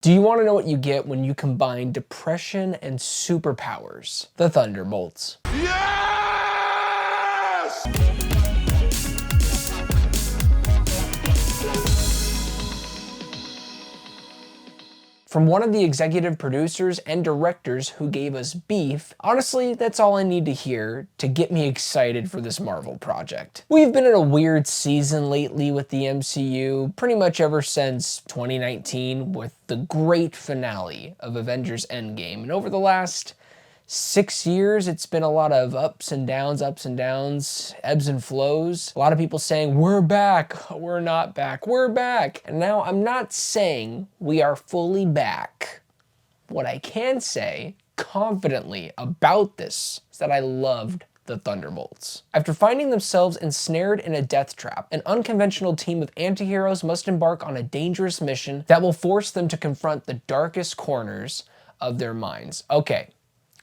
Do you want to know what you get when you combine depression and superpowers? The Thunderbolts. Yes! From one of the executive producers and directors who gave us Beef, honestly, that's all I need to hear to get me excited for this Marvel project. We've been in a weird season lately with the MCU, pretty much ever since 2019 with the great finale of Avengers Endgame. And over the last 6 years, it's been a lot of ups and downs, ebbs and flows. A lot of people saying, we're back, we're not back, we're back. And now I'm not saying we are fully back. What I can say confidently about this is that I loved the Thunderbolts. After finding themselves ensnared in a death trap, an unconventional team of antiheroes must embark on a dangerous mission that will force them to confront the darkest corners of their minds. Okay.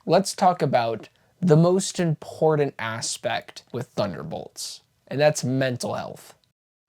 Let's talk about the most important aspect with Thunderbolts, and that's mental health.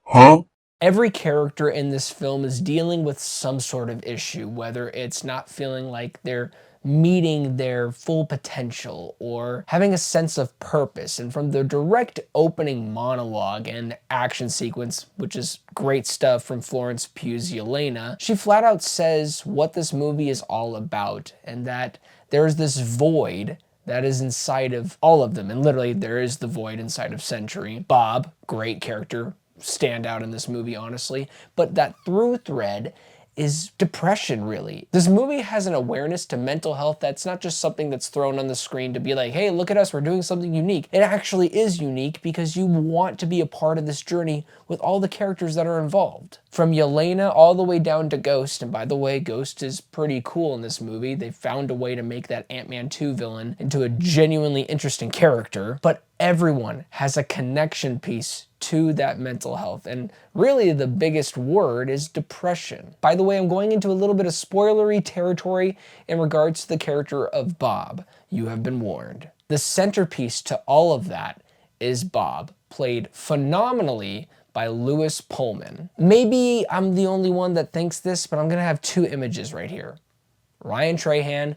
Huh? Every character in this film is dealing with some sort of issue, whether it's not feeling like they're meeting their full potential or having a sense of purpose. And from the direct opening monologue and action sequence, which is great stuff from Florence Pugh's Yelena, she flat out says what this movie is all about, and that there's this void that is inside of all of them. And literally, there is the void inside of Sentry. Bob, great character, standout in this movie, honestly. But that through thread is depression, really. This movie has an awareness to mental health that's not just something that's thrown on the screen to be like, hey, look at us, we're doing something unique. It actually is unique because you want to be a part of this journey with all the characters that are involved. From Yelena all the way down to Ghost, and by the way, Ghost is pretty cool in this movie. They found a way to make that Ant-Man 2 villain into a genuinely interesting character, but everyone has a connection piece to that mental health. And really the biggest word is depression. By the way, I'm going into a little bit of spoilery territory in regards to the character of Bob. You have been warned. The centerpiece to all of that is Bob, played phenomenally by Pullman. Maybe I'm the only one that thinks this, but I'm gonna have two images right here. Ryan Trahan,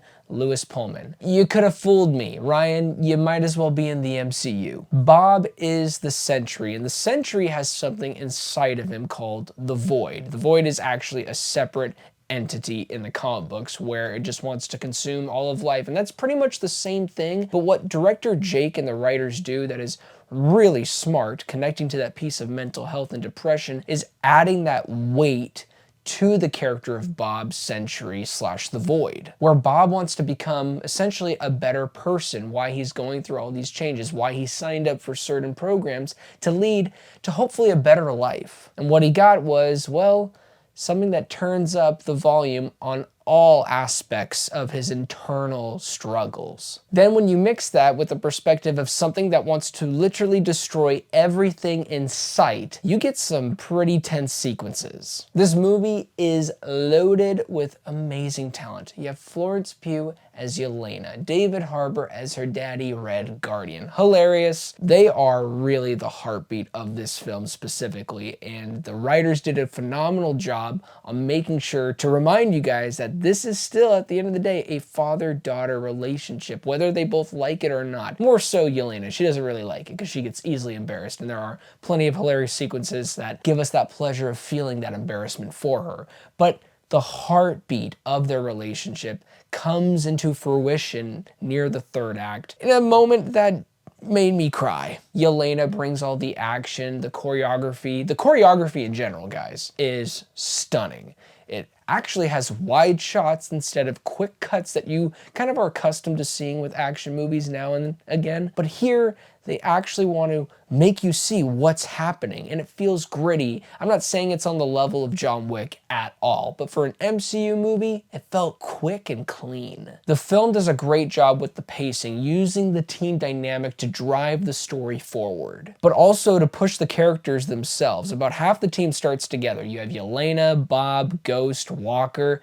Pullman. You could have fooled me. Ryan, you might as well be in the MCU. Bob is the Sentry, and the Sentry has something inside of him called the Void. The Void is actually a separate entity in the comic books where it just wants to consume all of life, and that's pretty much the same thing. But what director Jake and the writers do that is really smart, connecting to that piece of mental health and depression, is adding that weight to the character of Bob Sentry / the Void, where Bob wants to become essentially a better person, why he's going through all these changes, why he signed up for certain programs to lead to hopefully a better life. And what he got was, well, something that turns up the volume on all aspects of his internal struggles. Then when you mix that with the perspective of something that wants to literally destroy everything in sight, you get some pretty tense sequences. This movie is loaded with amazing talent. You have Florence Pugh as Yelena, David Harbour as her daddy, Red Guardian. Hilarious. They are really the heartbeat of this film specifically, and the writers did a phenomenal job on making sure to remind you guys that this is still, at the end of the day, a father-daughter relationship, whether they both like it or not. More so Yelena. She doesn't really like it because she gets easily embarrassed, and there are plenty of hilarious sequences that give us that pleasure of feeling that embarrassment for her. But the heartbeat of their relationship comes into fruition near the third act in a moment that made me cry. Yelena brings all the action, the choreography. The choreography in general, guys, is stunning. It actually has wide shots instead of quick cuts that you kind of are accustomed to seeing with action movies now and again. But here, they actually want to make you see what's happening, and it feels gritty. I'm not saying it's on the level of John Wick at all, but for an MCU movie, it felt quick and clean. The film does a great job with the pacing, using the team dynamic to drive the story forward, but also to push the characters themselves. About half the team starts together. You have Yelena, Bob, Ghost, Walker,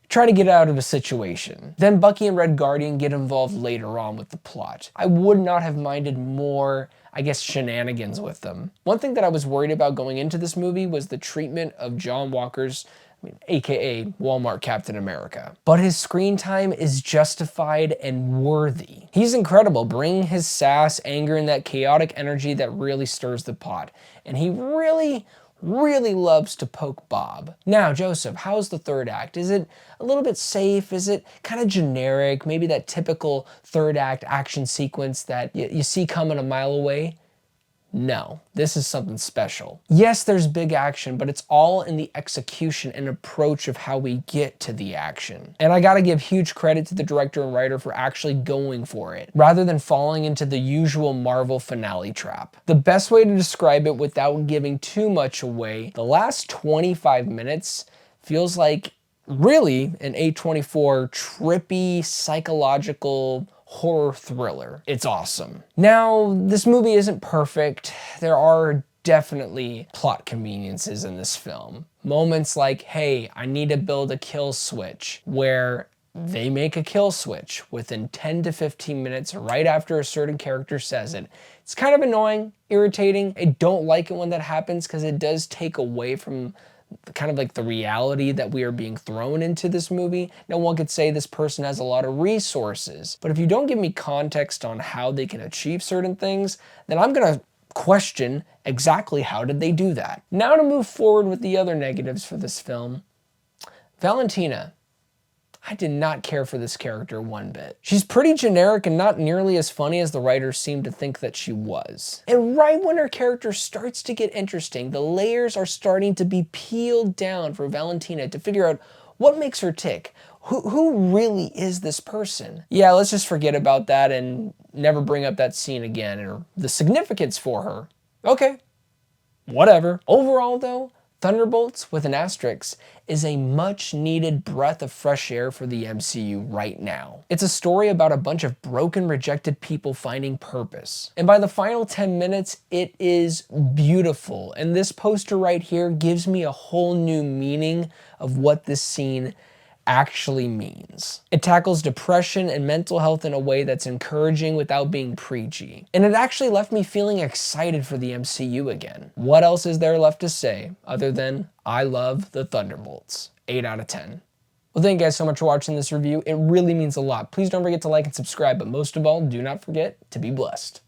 try to get out of a situation. Then Bucky and Red Guardian get involved later on with the plot. I would not have minded more, I guess, shenanigans with them. One thing that I was worried about going into this movie was the treatment of John Walker's AKA Walmart Captain America. But his screen time is justified and worthy. He's incredible, bringing his sass, anger, and that chaotic energy that really stirs the pot. And he really loves to poke Bob. Now, Joseph, how's the third act? Is it a little bit safe? Is it kind of generic? Maybe that typical third act action sequence that you see coming a mile away? No, this is something special. Yes, there's big action, but it's all in the execution and approach of how we get to the action. And I gotta give huge credit to the director and writer for actually going for it, rather than falling into the usual Marvel finale trap. The best way to describe it without giving too much away, the last 25 minutes feels like really an A24 trippy psychological horror thriller. It's awesome. Now, this movie isn't perfect. There are definitely plot conveniences in this film. Moments like, hey, I need to build a kill switch, where they make a kill switch within 10 to 15 minutes right after a certain character says it. It's kind of annoying, irritating. I don't like it when that happens because it does take away from kind of like the reality that we are being thrown into this movie. Now, one could say this person has a lot of resources, but if you don't give me context on how they can achieve certain things, then I'm gonna question exactly how did they do that. Now to move forward with the other negatives for this film. Valentina. I did not care for this character one bit. She's pretty generic and not nearly as funny as the writers seemed to think that she was. And right when her character starts to get interesting, the layers are starting to be peeled down for Valentina to figure out what makes her tick. Who really is this person? Yeah, let's just forget about that and never bring up that scene again or the significance for her. Okay, whatever. Overall though, Thunderbolts with an asterisk is a much needed breath of fresh air for the MCU right now. It's a story about a bunch of broken, rejected people finding purpose. And by the final 10 minutes, it is beautiful. And this poster right here gives me a whole new meaning of what this scene actually means. It tackles depression and mental health in a way that's encouraging without being preachy. And it actually left me feeling excited for the MCU again. What else is there left to say other than I love the Thunderbolts? 8 out of 10. Well, thank you guys so much for watching this review. It really means a lot. Please don't forget to like and subscribe, but most of all, do not forget to be blessed.